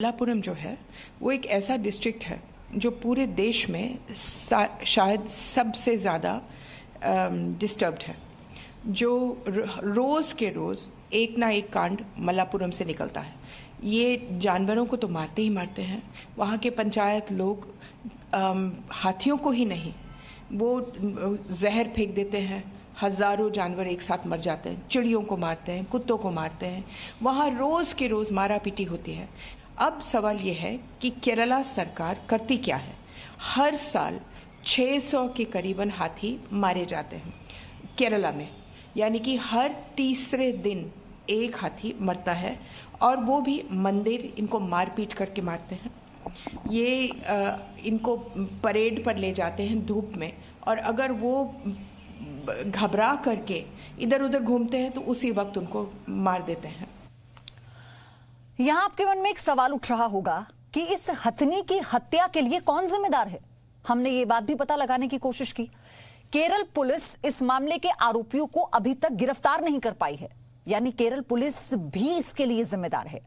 मल्लापुरम जो है वो एक ऐसा डिस्ट्रिक्ट है जो पूरे देश में शायद सबसे ज़्यादा डिस्टर्ब्ड है। जो रोज़ के रोज़ एक ना एक कांड मल्लापुरम से निकलता है। ये जानवरों को तो मारते ही मारते हैं। वहाँ के पंचायत लोग हाथियों को ही नहीं, वो जहर फेंक देते हैं। हज़ारों जानवर एक साथ मर जाते हैं। चिड़ियों को मारते हैं, कुत्तों को मारते हैं। वहाँ रोज़ के रोज़ मारा पीटी होती है। अब सवाल ये है कि केरला सरकार करती क्या है। हर साल 600 के करीबन हाथी मारे जाते हैं केरला में, यानी कि हर तीसरे दिन एक हाथी मरता है, और वो भी मंदिर इनको मार पीट करके मारते हैं। ये इनको परेड पर ले जाते हैं धूप में, और अगर वो घबरा करके इधर उधर घूमते हैं तो उसी वक्त उनको मार देते हैं। यहां आपके मन में एक सवाल उठ रहा होगा कि इस हथनी की हत्या के लिए कौन जिम्मेदार है। हमने ये बात भी पता लगाने की कोशिश की। केरल पुलिस इस मामले के आरोपियों को अभी तक गिरफ्तार नहीं कर पाई है, यानी केरल पुलिस भी इसके लिए जिम्मेदार है।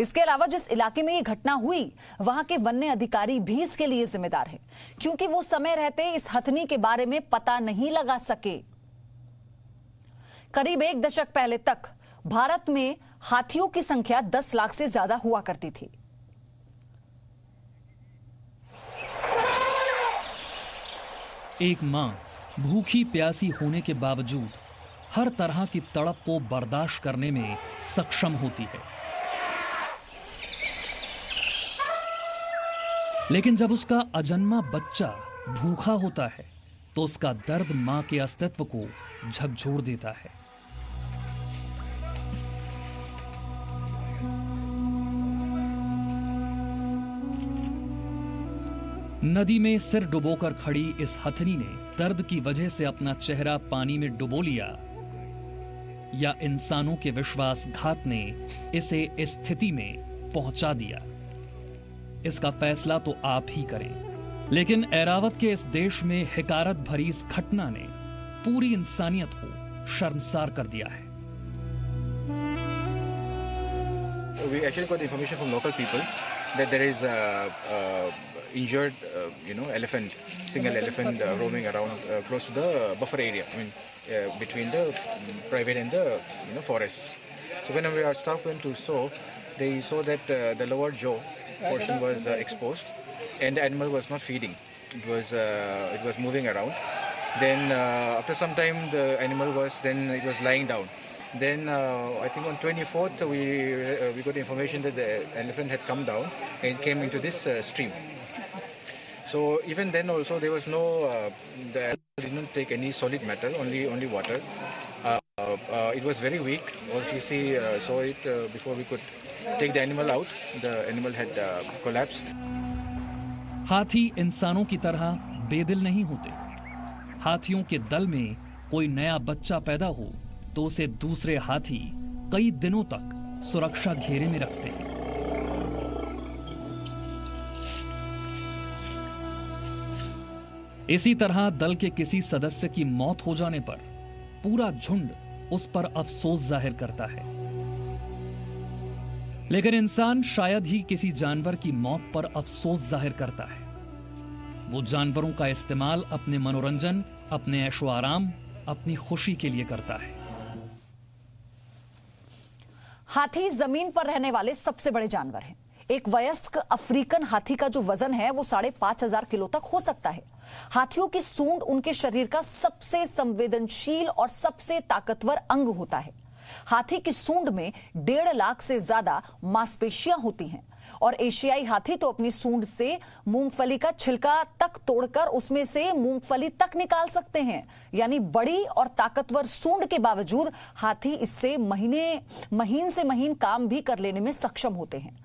इसके अलावा जिस इलाके में ये घटना हुई वहां के वन्य अधिकारी भी इसके लिए जिम्मेदार है, क्योंकि वो समय रहते इस हथनी के बारे में पता नहीं लगा सके। करीब एक दशक पहले तक भारत में हाथियों की संख्या 10 लाख से ज्यादा हुआ करती थी। एक मां भूखी प्यासी होने के बावजूद हर तरह की तड़प को बर्दाश्त करने में सक्षम होती है, लेकिन जब उसका अजन्मा बच्चा भूखा होता है तो उसका दर्द मां के अस्तित्व को झकझोर देता है। नदी में सिर डुबोकर खड़ी इस हथनी ने दर्द की वजह से अपना चेहरा पानी में डुबो लिया, या इंसानों के विश्वासघात ने इसे इस स्थिति में पहुंचा दिया, इसका फैसला तो आप ही करें। लेकिन ऐरावत के इस देश में हिकारत भरी इस घटना ने पूरी इंसानियत को शर्मसार कर दिया है। We actually got information from local people that there is a injured, elephant, single elephant roaming around close to the buffer area. I mean, between the private and the forests. So when our staff went to saw, they saw that the lower jaw portion was exposed, and the animal was not feeding. It was moving around. Then after some time, the animal was lying down. Then I think on 24th we got information that the elephant had come down and came into this stream. So even then also there was no, the elephant did not take any solid matter, only water. It was very weak. Once we saw it before we could take the animal out, the animal had collapsed. हाथी इंसानों की तरह बेदिल नहीं होते। हाथियों के दल में कोई नया बच्चा पैदा हो तो उसे दूसरे हाथी कई दिनों तक सुरक्षा घेरे में रखते हैं। इसी तरह दल के किसी सदस्य की मौत हो जाने पर पूरा झुंड उस पर अफसोस जाहिर करता है, लेकिन इंसान शायद ही किसी जानवर की मौत पर अफसोस जाहिर करता है। वो जानवरों का इस्तेमाल अपने मनोरंजन, अपने ऐशो आराम, अपनी खुशी के लिए करता है। हाथी जमीन पर रहने वाले सबसे बड़े जानवर हैं। एक वयस्क अफ्रीकन हाथी का जो वजन है वो 5,500 किलो तक हो सकता है। हाथियों की सूंड उनके शरीर का सबसे संवेदनशील और सबसे ताकतवर अंग होता है। हाथी की सूंड में 1.5 लाख से ज्यादा मांसपेशियां होती हैं, और एशियाई हाथी तो अपनी सूंड से मूंगफली का छिलका तक तोड़कर उसमें से मूंगफली तक निकाल सकते हैं। यानी बड़ी और ताकतवर सूंड के बावजूद हाथी इससे महीन से महीन काम भी कर लेने में सक्षम होते हैं।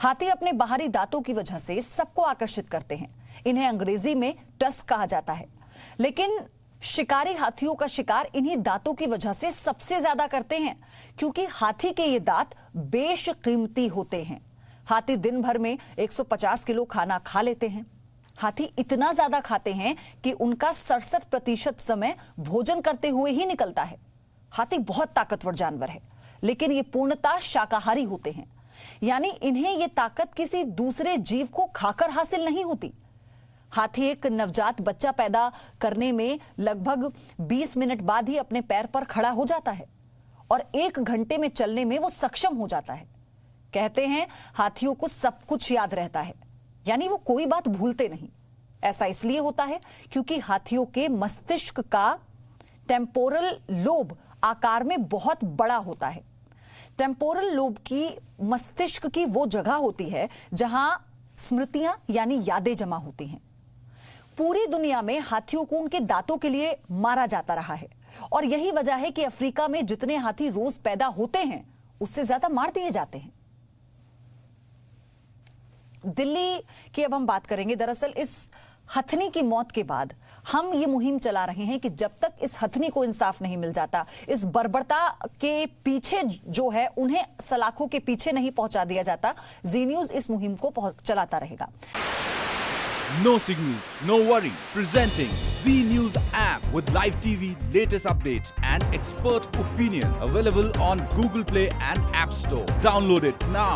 हाथी अपने बाहरी दांतों की वजह से सबको आकर्षित करते हैं। इन्हें अंग्रेजी में टस्क कहा जाता है, लेकिन शिकारी हाथियों का शिकार इन्हीं दांतों की वजह से सबसे ज्यादा करते हैं, क्योंकि हाथी के ये दांत बेशकीमती होते हैं। हाथी दिन भर में 150 किलो खाना खा लेते हैं। हाथी इतना ज्यादा खाते हैं कि उनका 67% समय भोजन करते हुए ही निकलता है। हाथी बहुत ताकतवर जानवर है, लेकिन ये पूर्णतः शाकाहारी होते हैं। यानी इन्हें यह ताकत किसी दूसरे जीव को खाकर हासिल नहीं होती। हाथी एक नवजात बच्चा पैदा करने में लगभग 20 मिनट बाद ही अपने पैर पर खड़ा हो जाता है और 1 घंटे में चलने में वो सक्षम हो जाता है। कहते हैं हाथियों को सब कुछ याद रहता है, यानी वो कोई बात भूलते नहीं। ऐसा इसलिए होता है क्योंकि हाथियों के मस्तिष्क का टेम्पोरल लोब आकार में बहुत बड़ा होता है। टेम्पोरल लोब की मस्तिष्क की वो जगह होती है जहां स्मृतियां यानी यादें जमा होती हैं। पूरी दुनिया में हाथियों को उनके दांतों के लिए मारा जाता रहा है और यही वजह है कि अफ्रीका में जितने हाथी रोज पैदा होते हैं उससे ज्यादा मार दिए जाते हैं। दिल्ली की अब हम बात करेंगे। दरअसल इस हथनी की मौत के बाद हम ये मुहिम चला रहे हैं कि जब तक इस हथनी को इंसाफ नहीं मिल जाता, इस बर्बरता के पीछे जो है उन्हें सलाखों के पीछे नहीं पहुंचा दिया जाता, जी न्यूज इस मुहिम को चलाता रहेगा। No signal, no worry. Presenting Z News app with live TV, latest updates and expert opinion. Available on Google Play and App Store. Download it now.